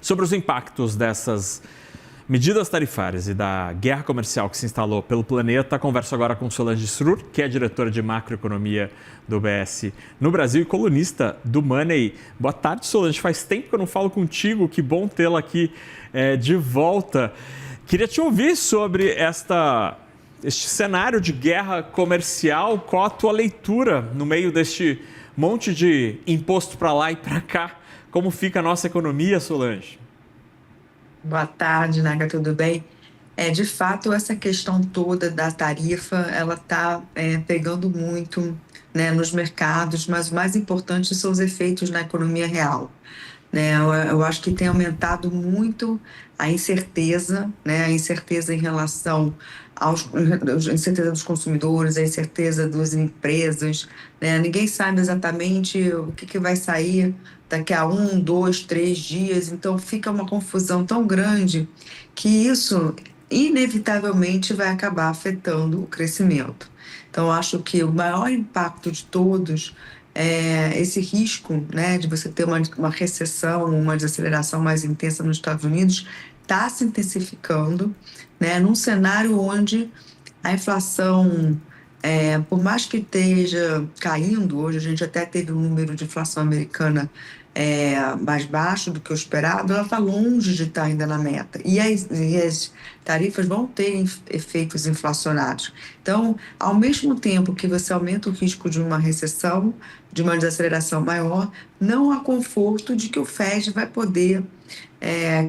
Sobre os impactos dessas medidas tarifárias e da guerra comercial que se instalou pelo planeta, converso agora com Solange Srur, que é diretora de macroeconomia do UBS no Brasil e colunista do Money. Boa tarde, Solange. Faz tempo que eu não falo contigo, que bom tê-la aqui de volta. Queria te ouvir sobre este cenário de guerra comercial. Qual a tua leitura no meio deste monte de imposto para lá e para cá? Como fica a nossa economia, Solange? Boa tarde, Naga, tudo bem? De fato, essa questão toda da tarifa, ela está pegando muito, né, nos mercados, mas o mais importante são os efeitos na economia real, né? Eu acho que tem aumentado muito a incerteza, né? A incerteza em relação a incerteza dos consumidores, a incerteza das empresas, né? Ninguém sabe exatamente o que vai sair daqui a 1, 2, 3 dias, então fica uma confusão tão grande que isso inevitavelmente vai acabar afetando o crescimento. Então, eu acho que o maior impacto de todos esse risco, né, de você ter uma recessão, uma desaceleração mais intensa nos Estados Unidos, está se intensificando, né, num cenário onde a inflação, por mais que esteja caindo, hoje a gente até teve um número de inflação americana mais baixo do que o esperado, ela está longe de estar ainda na meta. E as tarifas vão ter efeitos inflacionários. Então, ao mesmo tempo que você aumenta o risco de uma recessão, de uma desaceleração maior, não há conforto de que o Fed vai poder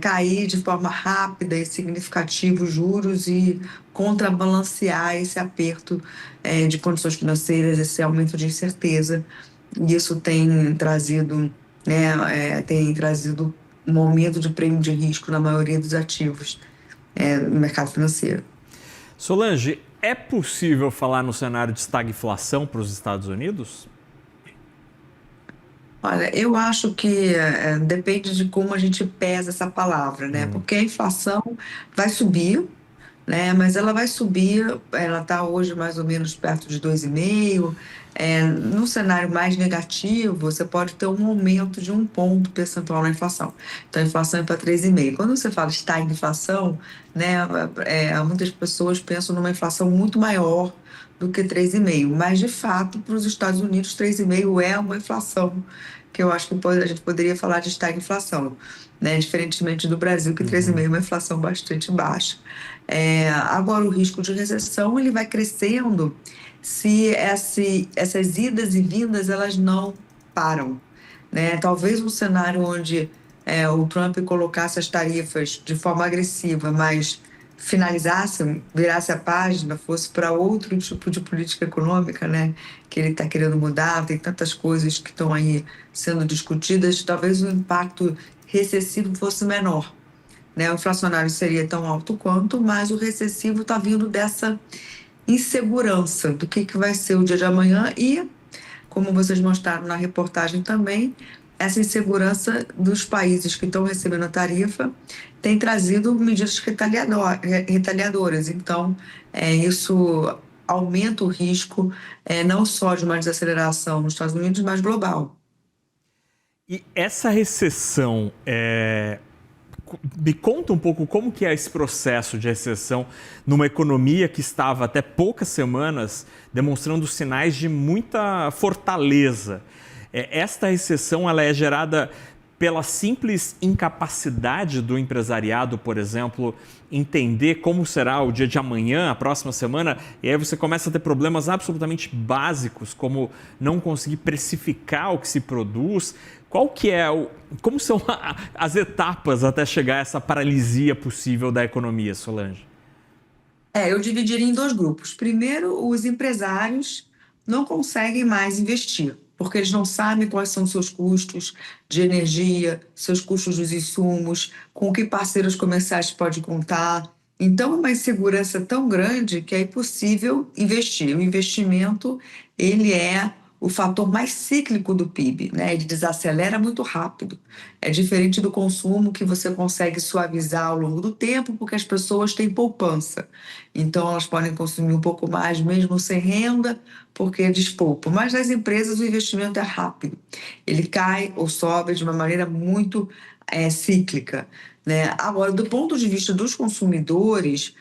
cair de forma rápida e significativa os juros e contrabalancear esse aperto de condições financeiras, esse aumento de incerteza. E isso tem trazido um aumento de prêmio de risco na maioria dos ativos no mercado financeiro. Solange, é possível falar no cenário de estagflação para os Estados Unidos? Olha, eu acho que depende de como a gente pesa essa palavra, né? Porque a inflação vai subir, né? Mas ela vai subir, ela está hoje mais ou menos perto de 2,5. No cenário mais negativo, você pode ter um aumento de 1 ponto percentual na inflação. Então, a inflação é para 3,5. Quando você fala estagflação, né, muitas pessoas pensam numa inflação muito maior do que 3,5. Mas, de fato, para os Estados Unidos, 3,5 é uma inflação que eu acho que a gente poderia falar de estagflação, né? Diferentemente do Brasil, que 3,5 é uma inflação bastante baixa. Agora, o risco de recessão ele vai crescendo se essas idas e vindas elas não param, né? Talvez um cenário onde o Trump colocasse as tarifas de forma agressiva, mas finalizasse, virasse a página, fosse para outro tipo de política econômica, né? Que ele está querendo mudar, tem tantas coisas que estão aí sendo discutidas, talvez o impacto recessivo fosse menor, né? O inflacionário seria tão alto quanto, mas o recessivo está vindo dessa insegurança do que vai ser o dia de amanhã e, como vocês mostraram na reportagem também, essa insegurança dos países que estão recebendo a tarifa tem trazido medidas retaliadoras. Então, isso aumenta o risco não só de uma desaceleração nos Estados Unidos, mas global. E essa recessão, me conta um pouco como que é esse processo de recessão numa economia que estava até poucas semanas demonstrando sinais de muita fortaleza. Esta recessão ela é gerada pela simples incapacidade do empresariado, por exemplo, entender como será o dia de amanhã, a próxima semana, e aí você começa a ter problemas absolutamente básicos, como não conseguir precificar o que se produz. Como são as etapas até chegar a essa paralisia possível da economia, Solange? Eu dividiria em dois grupos. Primeiro, os empresários não conseguem mais investir, porque eles não sabem quais são os seus custos de energia, seus custos dos insumos, com que parceiros comerciais pode contar. Então, uma insegurança tão grande que é impossível investir. O investimento, ele é o fator mais cíclico do PIB, né? Ele desacelera muito rápido. É diferente do consumo que você consegue suavizar ao longo do tempo, porque as pessoas têm poupança. Então, elas podem consumir um pouco mais, mesmo sem renda, porque eles poupam. Mas nas empresas, o investimento é rápido. Ele cai ou sobe de uma maneira muito cíclica, né? Agora, do ponto de vista dos consumidores,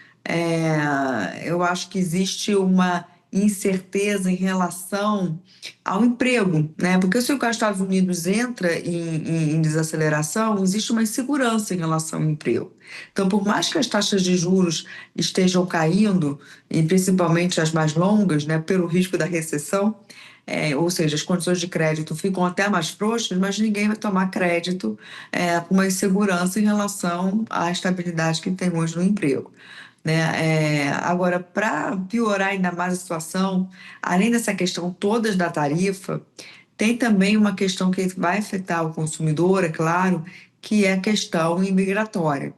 eu acho que existe uma incerteza em relação ao emprego, né? Porque se os Estados Unidos entra em desaceleração, existe uma insegurança em relação ao emprego. Então, por mais que as taxas de juros estejam caindo, e principalmente as mais longas, né, pelo risco da recessão, ou seja, as condições de crédito ficam até mais frouxas, mas ninguém vai tomar crédito com uma insegurança em relação à estabilidade que tem hoje no emprego, né? Agora, para piorar ainda mais a situação, além dessa questão toda da tarifa, tem também uma questão que vai afetar o consumidor, é claro, que é a questão imigratória,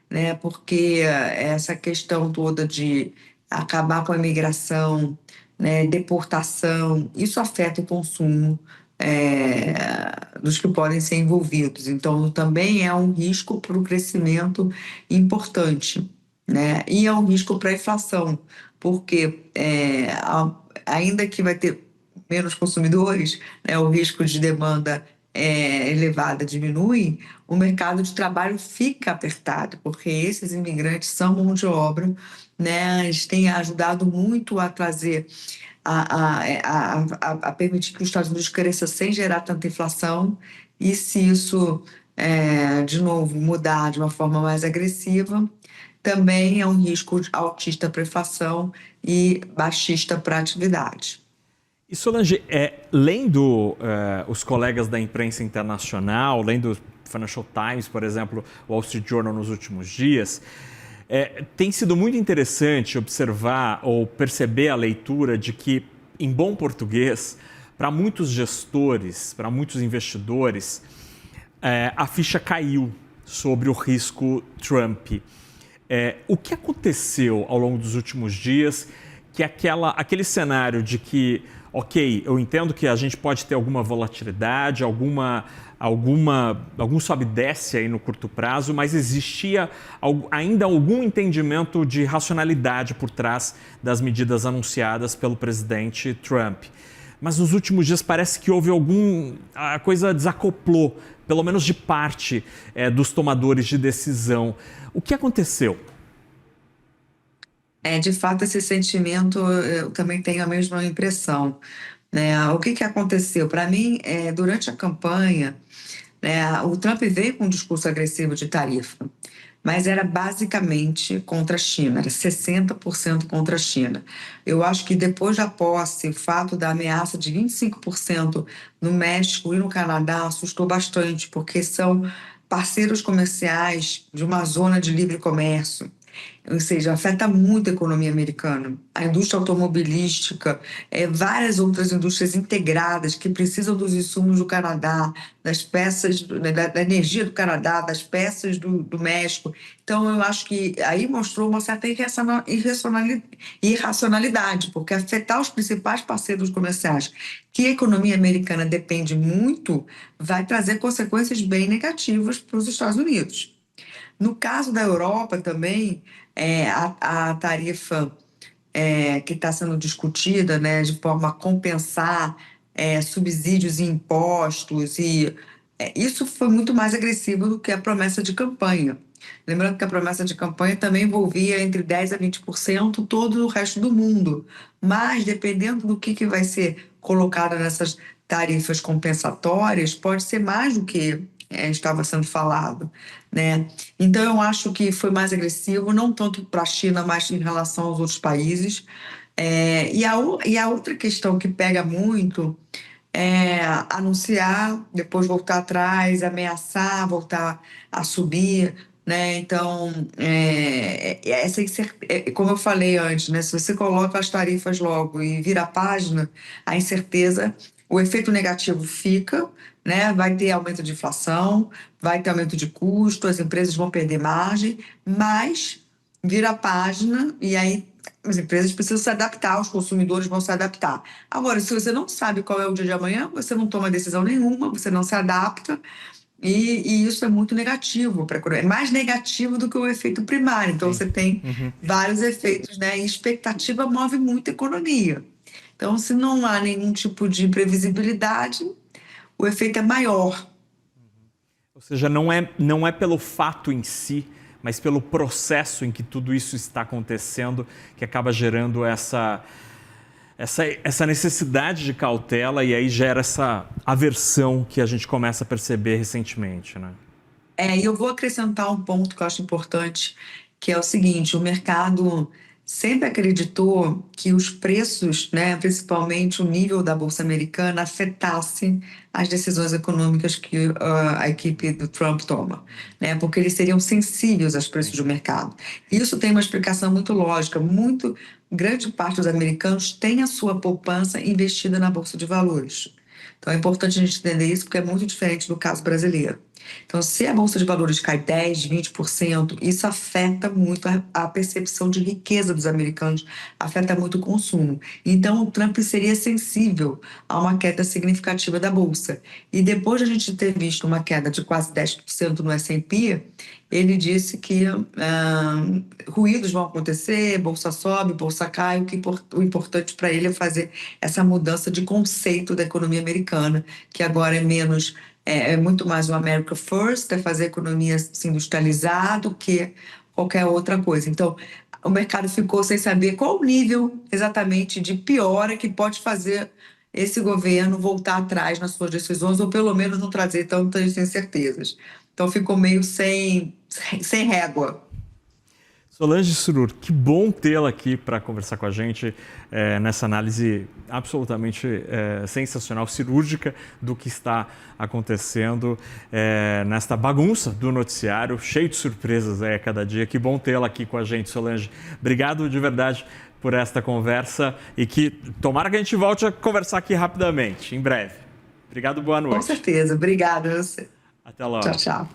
né? Porque essa questão toda de acabar com a imigração, né, deportação, isso afeta o consumo dos que podem ser envolvidos. Então, também é um risco para o crescimento importante, né? E é um risco para a inflação, porque ainda que vai ter menos consumidores, né, o risco de demanda elevada diminui, o mercado de trabalho fica apertado, porque esses imigrantes são mão de obra, né? Eles têm ajudado muito a trazer, a permitir que os Estados Unidos cresça sem gerar tanta inflação, e se isso, de novo, mudar de uma forma mais agressiva, também é um risco altista para a inflação e baixista para a atividade. E Solange, lendo os colegas da imprensa internacional, lendo Financial Times, por exemplo, Wall Street Journal nos últimos dias, tem sido muito interessante observar ou perceber a leitura de que, em bom português, para muitos gestores, para muitos investidores, a ficha caiu sobre o risco Trump. O que aconteceu ao longo dos últimos dias que aquele cenário de que, ok, eu entendo que a gente pode ter alguma volatilidade, algum sobe e desce aí no curto prazo, mas existia ainda algum entendimento de racionalidade por trás das medidas anunciadas pelo presidente Trump. Mas nos últimos dias parece que houve a coisa desacoplou, pelo menos de parte dos tomadores de decisão. O que aconteceu? De fato, esse sentimento eu também tenho a mesma impressão, né? O que que aconteceu? Para mim, durante a campanha, né, o Trump veio com um discurso agressivo de tarifa, mas era basicamente contra a China, era 60% contra a China. Eu acho que depois da posse, o fato da ameaça de 25% no México e no Canadá assustou bastante, porque são parceiros comerciais de uma zona de livre comércio, ou seja, afeta muito a economia americana. A indústria automobilística, várias outras indústrias integradas que precisam dos insumos do Canadá, das peças, né, da energia do Canadá, das peças do México. Então, eu acho que aí mostrou uma certa irracionalidade, porque afetar os principais parceiros comerciais, que a economia americana depende muito, vai trazer consequências bem negativas para os Estados Unidos. No caso da Europa também, a tarifa que está sendo discutida, né, de forma a compensar subsídios e impostos, e isso foi muito mais agressivo do que a promessa de campanha. Lembrando que a promessa de campanha também envolvia entre 10% a 20% todo o resto do mundo, mas dependendo do que vai ser colocado nessas tarifas compensatórias, pode ser mais do que estava sendo falado, né? Então, eu acho que foi mais agressivo, não tanto para a China, mas em relação aos outros países. E a outra questão que pega muito é anunciar, depois voltar atrás, ameaçar, voltar a subir, né? Então, como eu falei antes, né? Se você coloca as tarifas logo e vira a página, a incerteza, o efeito negativo fica, né? Vai ter aumento de inflação, vai ter aumento de custo, as empresas vão perder margem, mas vira a página e aí as empresas precisam se adaptar, os consumidores vão se adaptar. Agora, se você não sabe qual é o dia de amanhã, você não toma decisão nenhuma, você não se adapta, e isso é muito negativo para a economia. É mais negativo do que o efeito primário. Então, Sim. você tem vários efeitos, né? E expectativa move muito a economia. Então, se não há nenhum tipo de previsibilidade, o efeito é maior. Ou seja, não é pelo fato em si, mas pelo processo em que tudo isso está acontecendo que acaba gerando essa necessidade de cautela e aí gera essa aversão que a gente começa a perceber recentemente, né? E eu vou acrescentar um ponto que eu acho importante, que é o seguinte: o mercado sempre acreditou que os preços, né, principalmente o nível da Bolsa Americana, afetasse as decisões econômicas que a equipe do Trump toma, né, porque eles seriam sensíveis aos preços Sim. do mercado. Isso tem uma explicação muito lógica. Grande parte dos americanos tem a sua poupança investida na Bolsa de Valores. Então é importante a gente entender isso, porque é muito diferente do caso brasileiro. Então, se a Bolsa de Valores cai 10, 20%, isso afeta muito a percepção de riqueza dos americanos, afeta muito o consumo. Então, o Trump seria sensível a uma queda significativa da Bolsa. E depois de a gente ter visto uma queda de quase 10% no S&P, ele disse que ruídos vão acontecer, bolsa sobe, bolsa cai, o importante para ele é fazer essa mudança de conceito da economia americana, que agora é muito mais o America First, é fazer a economia se industrializar do que qualquer outra coisa. Então, o mercado ficou sem saber qual o nível exatamente de piora que pode fazer esse governo voltar atrás nas suas decisões, ou pelo menos não trazer tantas incertezas. Então, ficou meio sem régua. Solange Surur, que bom tê-la aqui para conversar com a gente nessa análise absolutamente sensacional, cirúrgica do que está acontecendo nesta bagunça do noticiário, cheio de surpresas a cada dia. Que bom tê-la aqui com a gente, Solange. Obrigado de verdade por esta conversa e que tomara que a gente volte a conversar aqui rapidamente, em breve. Obrigado, boa noite. Com certeza. Obrigada a você. Até logo. Tchau, tchau.